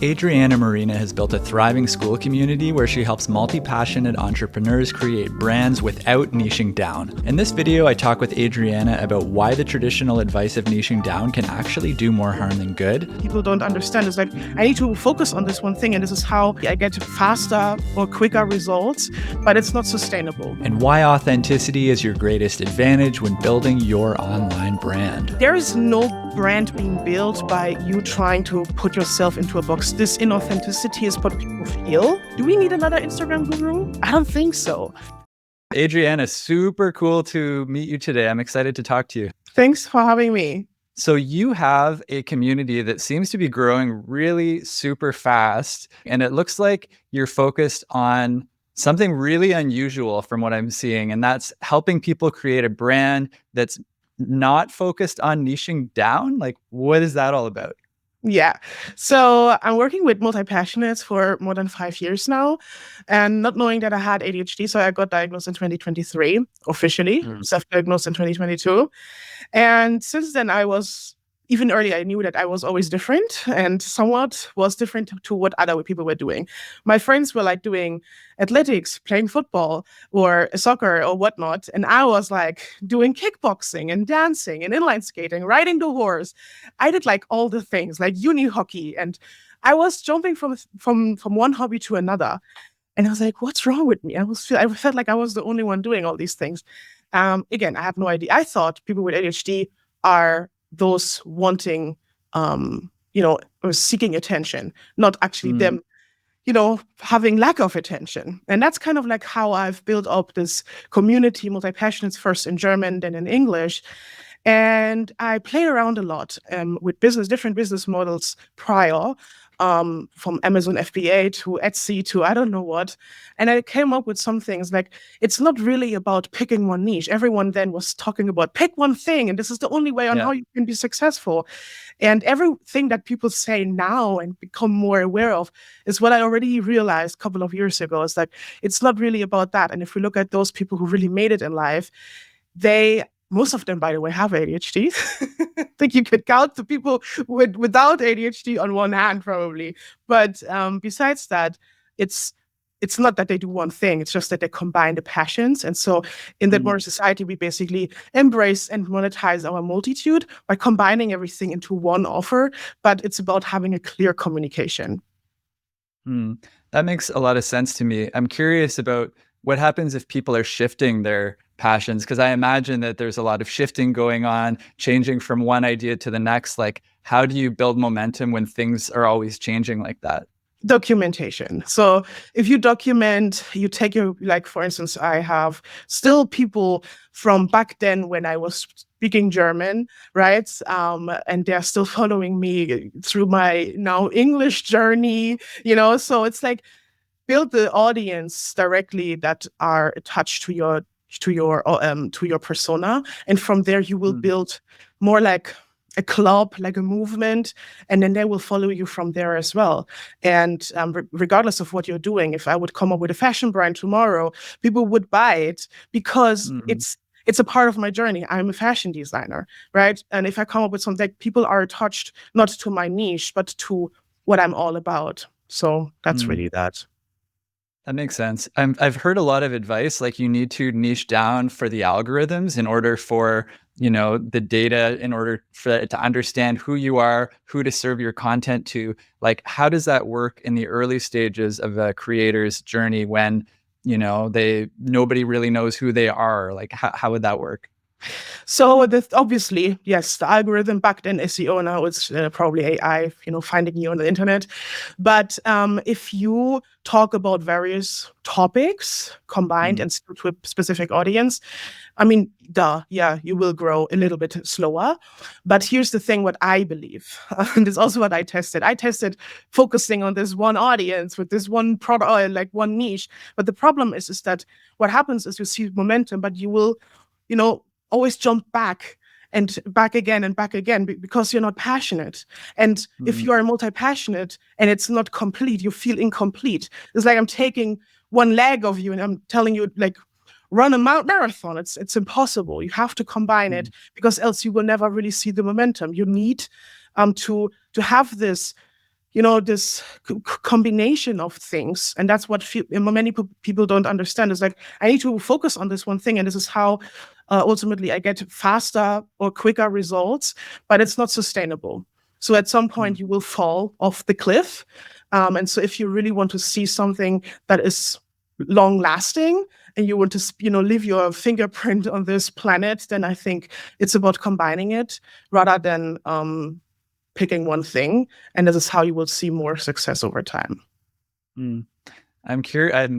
Adriana-Morena has built a thriving school community where she helps multi-passionate entrepreneurs create brands without niching down. In this video, I talk with Adriana about why the traditional advice of niching down can actually do more harm than good. People don't understand. It's like, I need to focus on this one thing, and this is how I get faster or quicker results, but it's not sustainable. And why authenticity is your greatest advantage when building your online brand. There is no brand being built by you trying to put yourself into a box. This inauthenticity is what people feel. Do we need another Instagram guru? I don't think so. Adriana, super cool to meet you today. I'm excited to talk to you. Thanks for having me. So you have a community that seems to be growing really super fast, and it looks like you're focused on something really unusual from what I'm seeing, and that's helping people create a brand that's not focused on niching down. Like, what is that all about? Yeah. So I'm working with Multipassionates for more than 5 years now, and not knowing that I had ADHD. So I got diagnosed in 2023, officially, self-diagnosed in 2022. And since then, even earlier, I knew that I was always different and somewhat was different to what other people were doing. My friends were like doing athletics, playing football or soccer or whatnot. And I was like doing kickboxing and dancing and inline skating, riding the horse. I did like all the things like uni hockey. And I was jumping from one hobby to another. And I was like, what's wrong with me? I felt like I was the only one doing all these things. Again, I have no idea. I thought people with ADHD are those wanting, or seeking attention, not actually them, having lack of attention. And that's kind of like how I've built up this community, Multipassionates, first in German, then in English. And I played around a lot with different business models prior, from Amazon FBA to Etsy to I don't know what. And I came up with some things like, it's not really about picking one niche. Everyone then was talking about pick one thing, and this is the only way on how you can be successful. And everything that people say now and become more aware of is what I already realized a couple of years ago. It's like, it's not really about that. And if we look at those people who really made it in life, most of them, by the way, have ADHD. I think you could count the people without ADHD on one hand, probably. But besides that, it's not that they do one thing. It's just that they combine the passions. And so in that modern society, we basically embrace and monetize our multitude by combining everything into one offer. But it's about having a clear communication. That makes a lot of sense to me. I'm curious about what happens if people are shifting their passions, because I imagine that there's a lot of shifting going on, changing from one idea to the next. Like, how do you build momentum when things are always changing like that? Documentation. So if you document, you take for instance, I have still people from back then when I was speaking German, right? And they're still following me through my now English journey, so it's like build the audience directly that are attached to your persona. And from there, you will build more like a club, like a movement, and then they will follow you from there as well. And regardless of what you're doing, if I would come up with a fashion brand tomorrow, people would buy it because it's a part of my journey. I'm a fashion designer, right? And if I come up with something, people are attached not to my niche, but to what I'm all about. So that's really that. That makes sense. I've heard a lot of advice, like you need to niche down for the algorithms in order for, the data, in order for it to understand who you are, who to serve your content to. Like, how does that work in the early stages of a creator's journey when, nobody really knows who they are? Like, how would that work? So obviously, yes, the algorithm back then, SEO, now it's probably AI, finding you on the internet. But if you talk about various topics combined and to a specific audience, you will grow a little bit slower. But here's the thing, what I believe, and it's also what I tested. I tested focusing on this one audience with this one product, or like one niche. But the problem is that what happens is you see momentum, but you will, always jump back and back again and back again because you're not passionate. And if you are multi-passionate and it's not complete, you feel incomplete. It's like I'm taking one leg of you and I'm telling you, like, run a marathon. It's impossible. You have to combine it because else you will never really see the momentum. You need to have this this combination of things. And that's what many people don't understand, is like, I need to focus on this one thing, and this is how ultimately I get faster or quicker results, but it's not sustainable. So at some point you will fall off the cliff. And so if you really want to see something that is long lasting, and you want to, leave your fingerprint on this planet, then I think it's about combining it rather than picking one thing. And this is how you will see more success over time. I'm curious.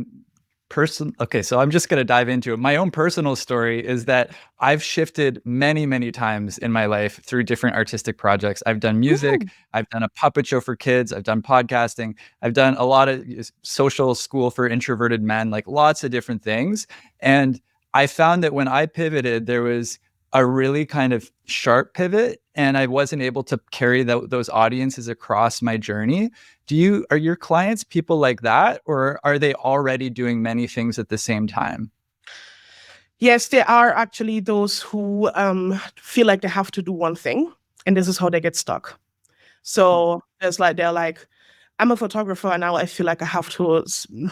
Okay, so I'm just going to dive into it. My own personal story is that I've shifted many, many times in my life through different artistic projects. I've done music, I've done a puppet show for kids, I've done podcasting, I've done a lot of social school for introverted men, like lots of different things. And I found that when I pivoted, there was a really kind of sharp pivot, and I wasn't able to carry those audiences across my journey. Are your clients people like that, or are they already doing many things at the same time? Yes, there are actually those who feel like they have to do one thing, and this is how they get stuck. So they're like, I'm a photographer, and now I feel like I have to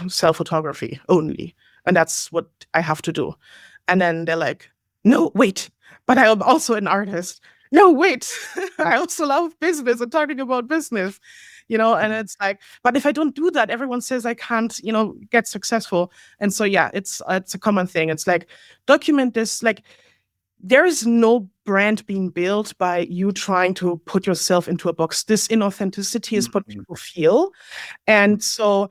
sell photography only, and that's what I have to do. And then they're like, no, wait, but I am also an artist. No, wait, I also love business and talking about business, and it's like, but if I don't do that, everyone says I can't, get successful. And so, yeah, it's a common thing. It's like, document this, like, there is no brand being built by you trying to put yourself into a box. This inauthenticity is what people feel. And so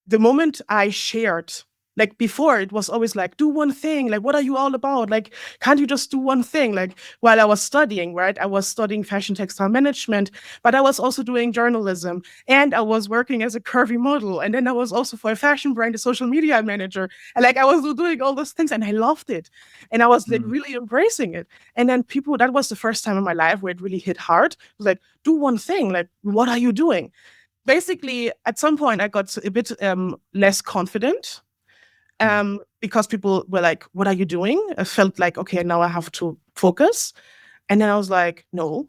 the moment I shared, like before, it was always like, do one thing. Like, what are you all about? Like, can't you just do one thing? Like, while I was studying, right? I was studying fashion textile management, but I was also doing journalism, and I was working as a curvy model. And then I was also, for a fashion brand, a social media manager. And like, I was doing all those things, and I loved it. And I was like really embracing it. And then that was the first time in my life where it really hit hard. It was like, do one thing. Like, what are you doing? Basically, at some point, I got a bit less confident. Because people were like, what are you doing? I felt like, okay, now I have to focus. And then I was like, no,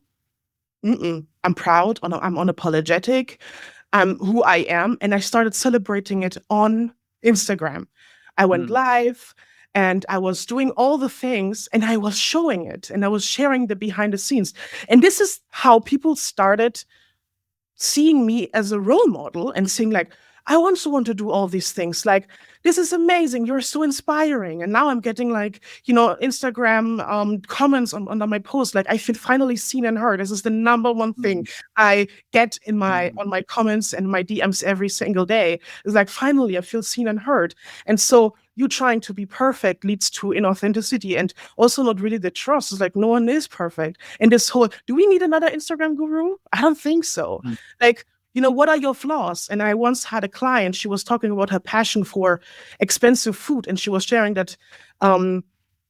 I'm proud, I'm unapologetic, I'm who I am. And I started celebrating it on Instagram. I went live, and I was doing all the things, and I was showing it, and I was sharing the behind the scenes. And this is how people started seeing me as a role model and saying like, I also want to do all these things. Like, this is amazing. You're so inspiring. And now I'm getting like, Instagram comments under my post. Like, I feel finally seen and heard. This is the number one thing I get on my comments and my DMs every single day. It's like, finally, I feel seen and heard. And so you trying to be perfect leads to inauthenticity, and also not really the trust. It's like, no one is perfect. And this whole, do we need another Instagram guru? I don't think so. Like, what are your flaws? And I once had a client, she was talking about her passion for expensive food, and she was sharing that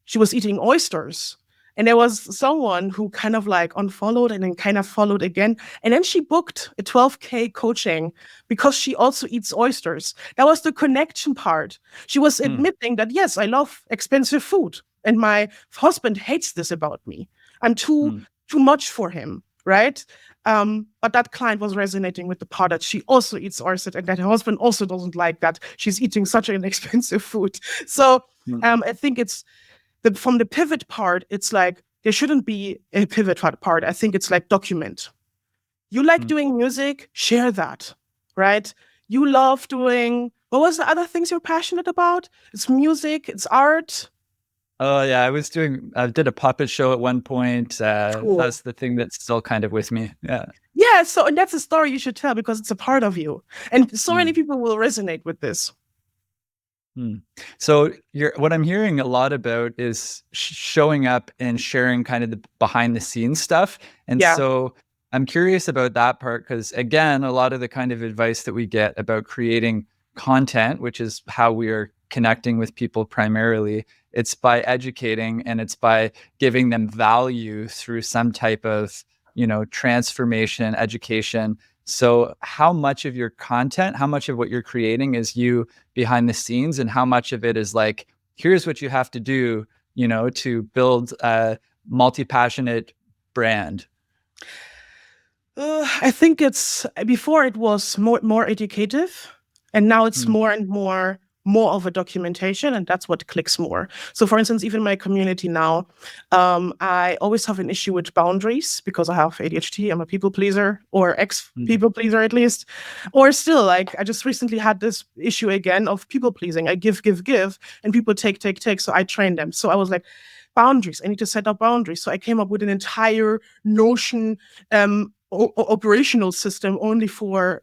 she was eating oysters. And there was someone who kind of like unfollowed and then kind of followed again. And then she booked a 12K coaching because she also eats oysters. That was the connection part. She was admitting that, yes, I love expensive food, and my husband hates this about me. I'm too much for him, right? But that client was resonating with the part that she also eats oysters, and that her husband also doesn't like that she's eating such an expensive food. So I think it's from the pivot part, it's like, there shouldn't be a pivot part. I think it's like, document. You like doing music, share that, right? You love doing, what was the other things you're passionate about? It's music, it's art. Oh yeah, I did a puppet show at one point. Cool. That's the thing that's still kind of with me. Yeah. Yeah, so, and that's a story you should tell, because it's a part of you. And so many people will resonate with this. So what I'm hearing a lot about is showing up and sharing kind of the behind the scenes stuff. And so I'm curious about that part, because again, a lot of the kind of advice that we get about creating content, which is how we are connecting with people primarily, it's by educating, and it's by giving them value through some type of, transformation, education. So how much of your content, how much of what you're creating is you behind the scenes, and how much of it is like, here's what you have to do, to build a multi-passionate brand? I think it's before it was more educative, and now it's Mm, more and more of a documentation, and that's what clicks more. So, for instance, even my community now, I always have an issue with boundaries because I have ADHD. I'm a people pleaser, or ex mm, people pleaser at least, or still like I just recently had this issue again of people pleasing. I give, and people take. So I train them. So I was like, boundaries. I need to set up boundaries. So I came up with an entire Notion operational system only for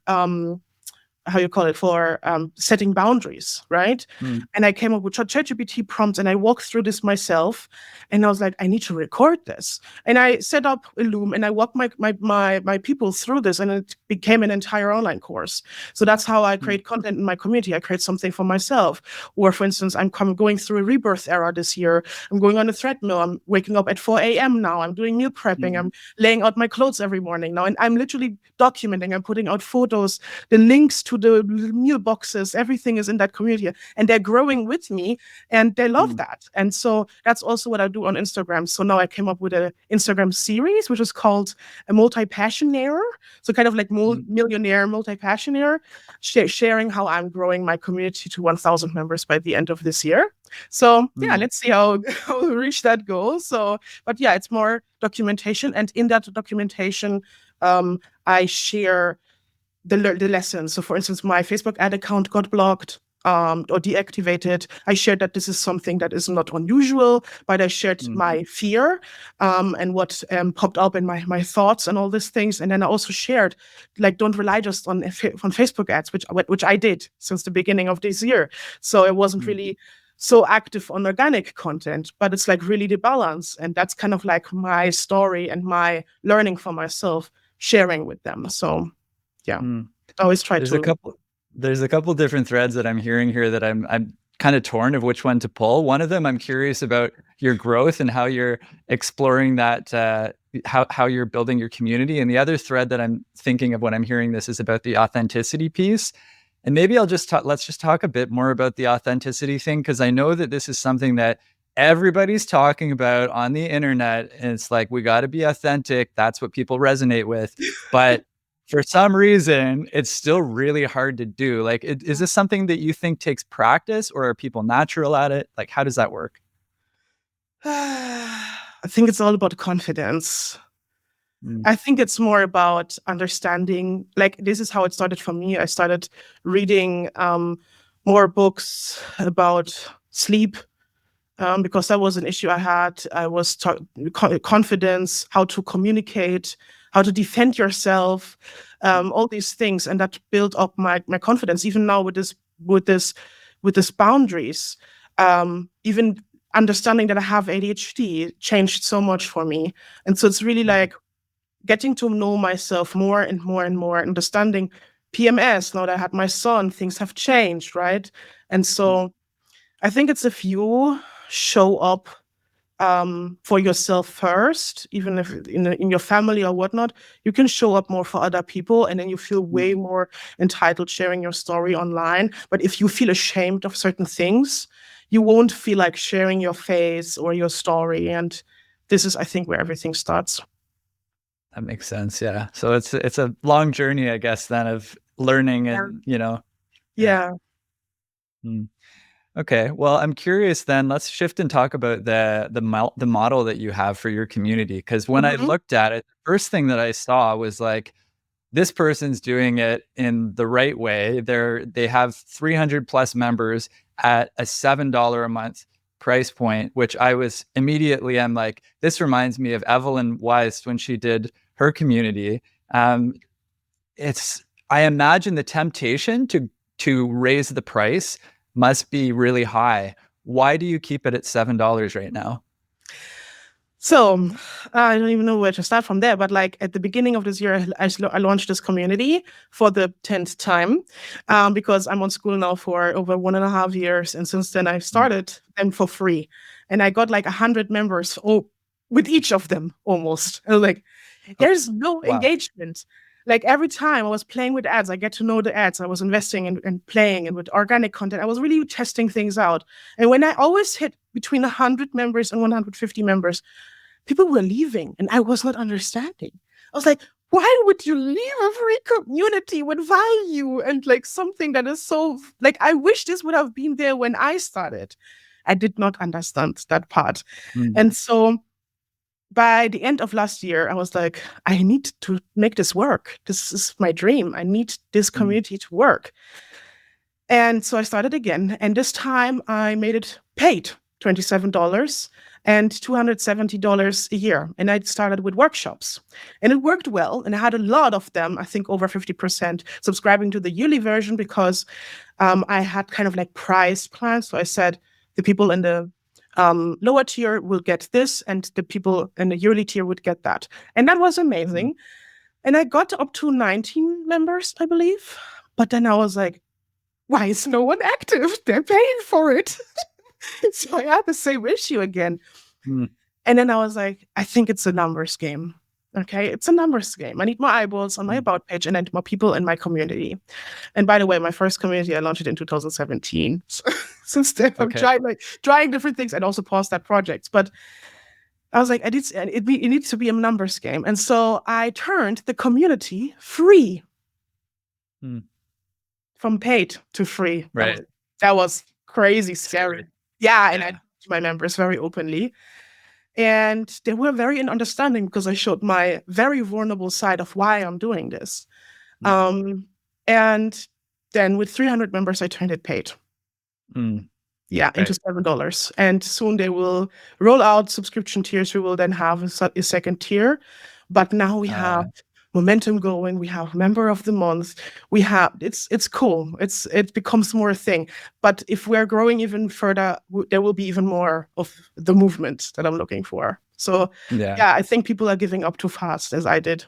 how you call it, for setting boundaries, right? mm, And I came up with ChatGPT prompts, and I walked through this myself, and I was like, I need to record this, and I set up a Loom, and I walked my people through this, and it became an entire online course. So that's how I mm, create content in my community. I create something for myself, or for instance, I'm going through a rebirth era this year. I'm going on a treadmill. I'm waking up at 4 a.m. now. I'm doing meal prepping. mm, I'm laying out my clothes every morning now, and I'm literally documenting. I'm putting out photos, the links to the meal boxes, everything is in that community, and they're growing with me, and they love mm, that. And so that's also what I do on Instagram. So now I came up with an Instagram series which is called a Multipassionaire, so kind of like mm, millionaire multipassionaire, sharing how I'm growing my community to 1,000 members by the end of this year. So yeah, mm, let's see how we reach that goal. So, but yeah, it's more documentation, and in that documentation, I share the lessons. So, for instance, my Facebook ad account got blocked or deactivated. I shared that this is something that is not unusual, but I shared mm, my fear and what popped up in my thoughts and all these things. And then I also shared, like, don't rely just on Facebook ads, which I did since the beginning of this year. So it wasn't mm, really so active on organic content, but it's like really the balance. And that's kind of like my story and my learning for myself, sharing with them. So yeah, mm. I always try There's a to. couple there's a couple different threads that I'm hearing here that I'm kind of torn of which one to pull. One of them, I'm curious about your growth and how you're exploring that, how you're building your community. And the other thread that I'm thinking of when I'm hearing this is about the authenticity piece. And maybe let's just talk a bit more about the authenticity thing, because I know that this is something that everybody's talking about on the internet. And it's like, we got to be authentic. That's what people resonate with. But for some reason, it's still really hard to do. Like, is this something that you think takes practice, or are people natural at it? Like, how does that work? I think it's all about confidence. Mm, I think it's more about understanding. Like, this is how it started for me. I started reading more books about sleep because that was an issue I had. I was confidence, how to communicate, how to defend yourself, all these things, and that built up my confidence. Even now with this boundaries, even understanding that I have ADHD changed so much for me. And so it's really like getting to know myself more and more and more, understanding PMS. Now that I had my son, things have changed, right? And mm, so I think it's if you show up for yourself first, even if in your family or whatnot, you can show up more for other people, and then you feel mm, way more entitled sharing your story online. But if you feel ashamed of certain things, you won't feel like sharing your face or your story. And this is, I think, where everything starts. that makes sense. Yeah. So it's a long journey, I guess, then, of learning Yeah. and, yeah. Yeah. Mm. Okay. Well, I'm curious then, let's shift and talk about the model that you have for your community. Because when I Mhm. looked at it, the first thing that I saw was like, this person's doing it in the right way. They have 300 plus members at a $7 a month price point, which I'm like, this reminds me of Evelyn Weiss when she did her community. Um, I imagine the temptation to raise the price must be really high. Why do you keep it at $7 right now? So I don't even know where to start from there, but like at the beginning of this year, I launched this community for the 10th time because I'm on school now for over 1.5 years. And since then, I Mm, started them for free. And I got like 100 members with each of them almost. And like, oh, there's no wow. engagement. Like every time I was playing with ads, I get to know the ads. I was investing and playing and with organic content. I was really testing things out. And when I always hit between 100 members and 150 members, people were leaving and I was not understanding. I was like, why would you leave a free community with value and like something that is so like, I wish this would have been there when I started. I did not understand that part. And so by the end of last year, I was like, I need to make this work. This is my dream. I need this community to work. And so I started again. And this time I made it paid $27 and $270 a year. And I started with workshops. And it worked well. And I had a lot of them, I think over 50%, subscribing to the yearly version because I had kind of like price plans. So I said the people in the lower tier will get this, and the people in the yearly tier would get that. And that was amazing. And I got up to 19 members, I believe. But then I was like, why is no one active? They're paying for it. So I had the same issue again. And then I was like, I think it's a numbers game. Okay, it's a numbers game. I need more eyeballs on my about page and I need more people in my community. And by the way, my first community, I launched it in 2017. So since then, I'm trying different things and also paused that project. But I was like, it needs to be a numbers game. And so I turned the community free. From paid to free. Right. That was crazy scary. Yeah, and I told my members very openly. And they were very understanding because I showed my very vulnerable side of why I'm doing this. And then with 300 members, I turned it paid. Yeah, into $7. And soon they will roll out subscription tiers. We will then have a second tier. But now we have momentum going. We have member of the month. We have it's cool. It becomes more a thing. But if we're growing even further, there will be even more of the movement that I'm looking for. So yeah, I think people are giving up too fast, as I did.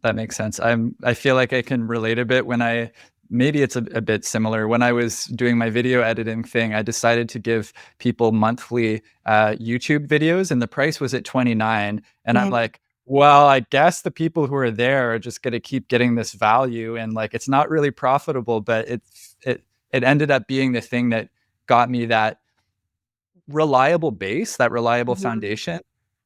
That makes sense. I feel like I can relate a bit when maybe it's a bit similar. When I was doing my video editing thing, I decided to give people monthly YouTube videos, and the price was at $29. And I'm like, well, I guess the people who are there are just going to keep getting this value, and like it's not really profitable, but it ended up being the thing that got me that reliable base, that reliable foundation.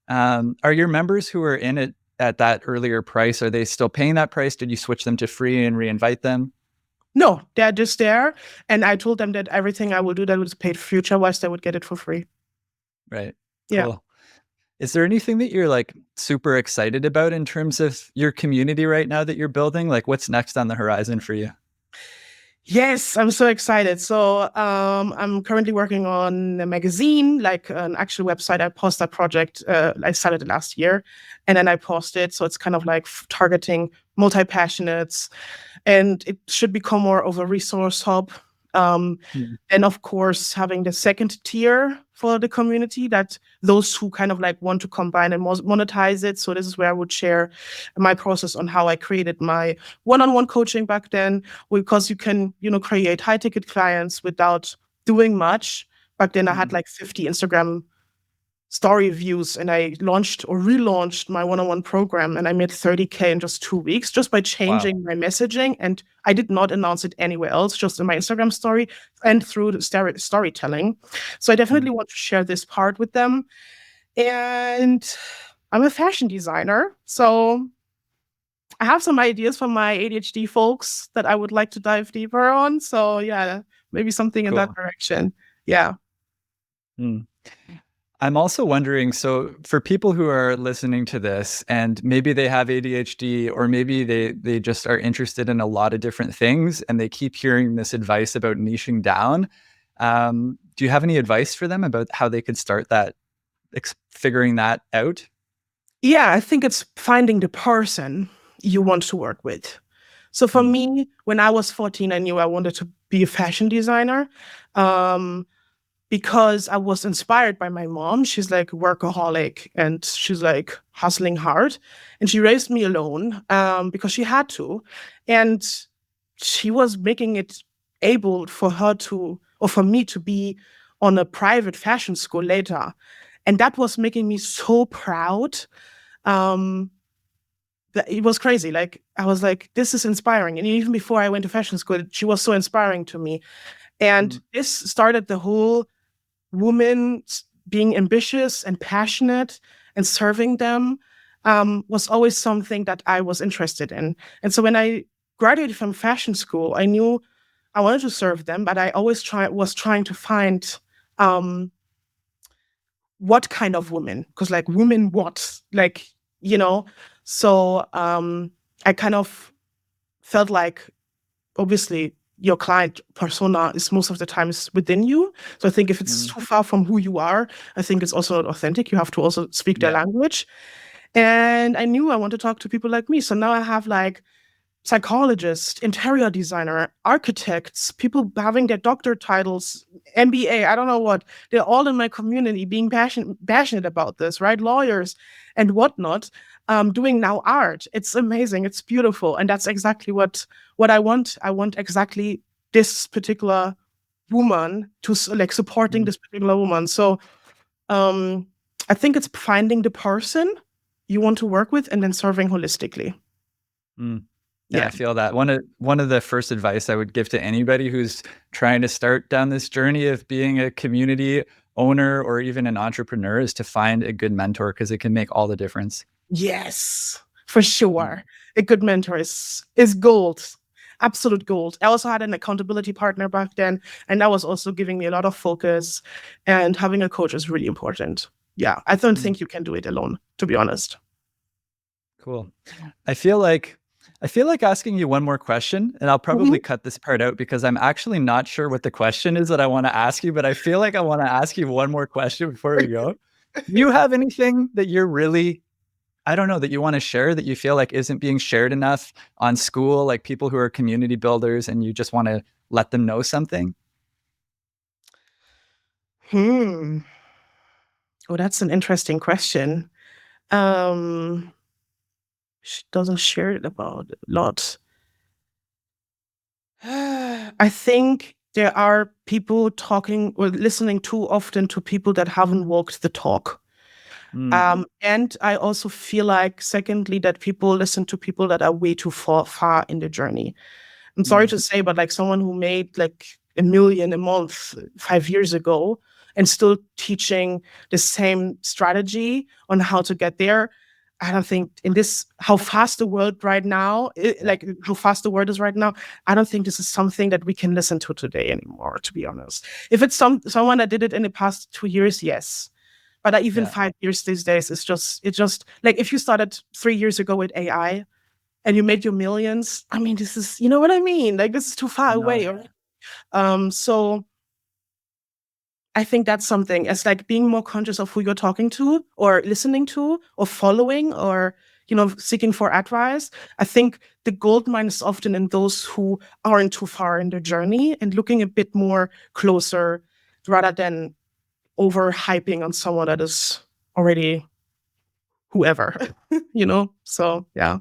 Are your members who are in it at that earlier price, are they still paying that price? Did you switch them to free and reinvite them? No, they're just there. And I told them that everything I will do that was paid future-wise, they would get it for free. Right. Yeah. Cool. Is there anything that you're like super excited about in terms of your community right now that you're building? Like what's next on the horizon for you? Yes, I'm so excited. So I'm currently working on a magazine, like an actual website. I paused that project. I started it last year, and then I paused it. So it's kind of like targeting multi-passionates, and it should become more of a resource hub. And of course, having the second tier for the community, that those who kind of like want to combine and monetize it. So this is where I would share my process on how I created my one-on-one coaching back then, because you can, create high ticket clients without doing much. Back then I had like 50 Instagram story views, and I launched or relaunched my one-on-one program, and I made 30K in just 2 weeks just by changing my messaging. And I did not announce it anywhere else, just in my Instagram story and through the storytelling. So I definitely want to share this part with them. And I'm a fashion designer, so I have some ideas from my ADHD folks that I would like to dive deeper on. So yeah, maybe something in that direction. Yeah. I'm also wondering, so for people who are listening to this and maybe they have ADHD, or maybe they just are interested in a lot of different things and they keep hearing this advice about niching down, do you have any advice for them about how they could start that, figuring that out? Yeah, I think it's finding the person you want to work with. So for me, when I was 14, I knew I wanted to be a fashion designer. Because I was inspired by my mom. She's like workaholic and she's like hustling hard. And she raised me alone because she had to. And she was making it able for her to, or for me to be on a private fashion school later. And that was making me so proud. That it was crazy. Like, I was like, this is inspiring. And even before I went to fashion school, she was so inspiring to me. And this started the whole woman being ambitious and passionate and serving them. was always something that I was interested in. And so when I graduated from fashion school, I knew I wanted to serve them, but I always was trying to find what kind of women, because like women what, like, you know. So I kind of felt like, obviously your client persona is most of the time is within you. So I think if it's too far from who you are, I think it's also not authentic. You have to also speak their language. And I knew I want to talk to people like me. So now I have like psychologists, interior designer, architects, people having their doctor titles, MBA, I don't know what. They're all in my community being passionate about this, right? Lawyers and whatnot, doing now art. It's amazing. It's beautiful. And that's exactly what I want. I want exactly this particular woman to like supporting this particular woman. So I think it's finding the person you want to work with and then serving holistically. Yeah, I feel that. One of the first advice I would give to anybody who's trying to start down this journey of being a community owner or even an entrepreneur is to find a good mentor, because it can make all the difference. Yes, for sure. A good mentor is gold. Absolute gold. I also had an accountability partner back then, and that was also giving me a lot of focus, and having a coach is really important. Yeah, I don't think you can do it alone, to be honest. Cool. I feel like asking you one more question, and I'll probably cut this part out because I'm actually not sure what the question is that I want to ask you, but I feel like I want to ask you one more question before we go. Do you have anything that you're really, I don't know, that you want to share that you feel like isn't being shared enough on school, like people who are community builders, and you just want to let them know something? Oh, that's an interesting question. She doesn't share it about a lot. I think there are people talking or listening too often to people that haven't walked the talk. And I also feel like, secondly, that people listen to people that are way too far in the journey. I'm sorry to say, but like someone who made like $1 million a month 5 years ago and still teaching the same strategy on how to get there. I don't think in this, how fast the world right now, like how fast the world is right now, I don't think this is something that we can listen to today anymore, to be honest. If it's someone that did it in the past 2 years, yes. But even 5 years these days, it's just like if you started 3 years ago with AI and you made your millions, I mean, this is, you know what I mean? Like this is too far away. So I think that's something. It's like being more conscious of who you're talking to or listening to or following or, seeking for advice. I think the gold mine is often in those who aren't too far in their journey and looking a bit more closer rather than overhyping on someone that is already whoever, So, yeah.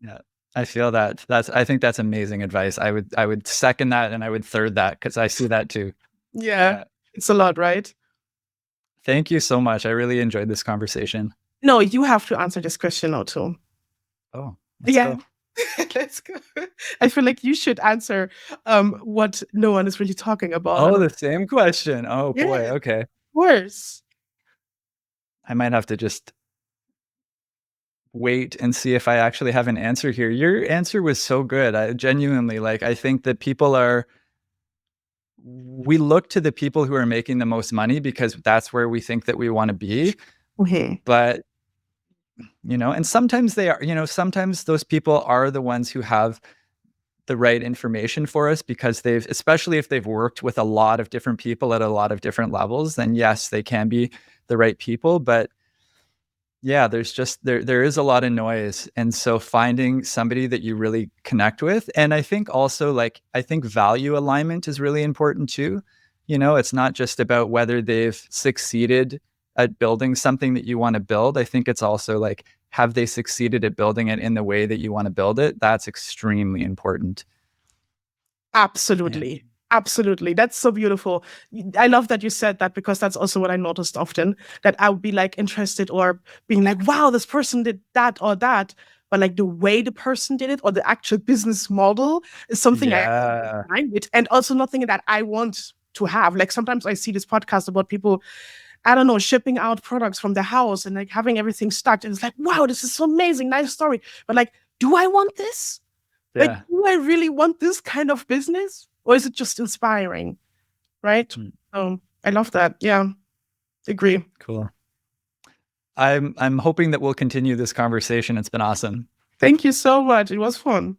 Yeah. I feel that. I think that's amazing advice. I would second that, and I would third that, because I see that too. Yeah. It's a lot, right? Thank you so much. I really enjoyed this conversation. No, you have to answer this question now too. Oh, let's go. Let's go. I feel like you should answer what no one is really talking about. Oh, the same question. Oh boy. Okay. Of course. I might have to just wait and see if I actually have an answer here. Your answer was so good. I genuinely, I think that we look to the people who are making the most money because that's where we think that we want to be. But, and sometimes they are, sometimes those people are the ones who have the right information for us, because especially if they've worked with a lot of different people at a lot of different levels, then yes, they can be the right people. But yeah, there's just, there is a lot of noise. And so finding somebody that you really connect with. And I think also, I think value alignment is really important too. It's not just about whether they've succeeded at building something that you want to build. I think it's also have they succeeded at building it in the way that you want to build it? That's extremely important. Absolutely. Absolutely. That's so beautiful. I love that you said that, because that's also what I noticed often, that I would be interested or being like, wow, this person did that or that. But the way the person did it or the actual business model is something I find it, and also nothing that I want to have. Sometimes I see this podcast about people I don't know, shipping out products from the house and like having everything stocked. And it's like, wow, this is so amazing, nice story. But like, do I want this? Like, do I really want this kind of business? Or is it just inspiring? Right? I love that. Yeah. Agree. Cool. I'm hoping that we'll continue this conversation. It's been awesome. Thank you so much. It was fun.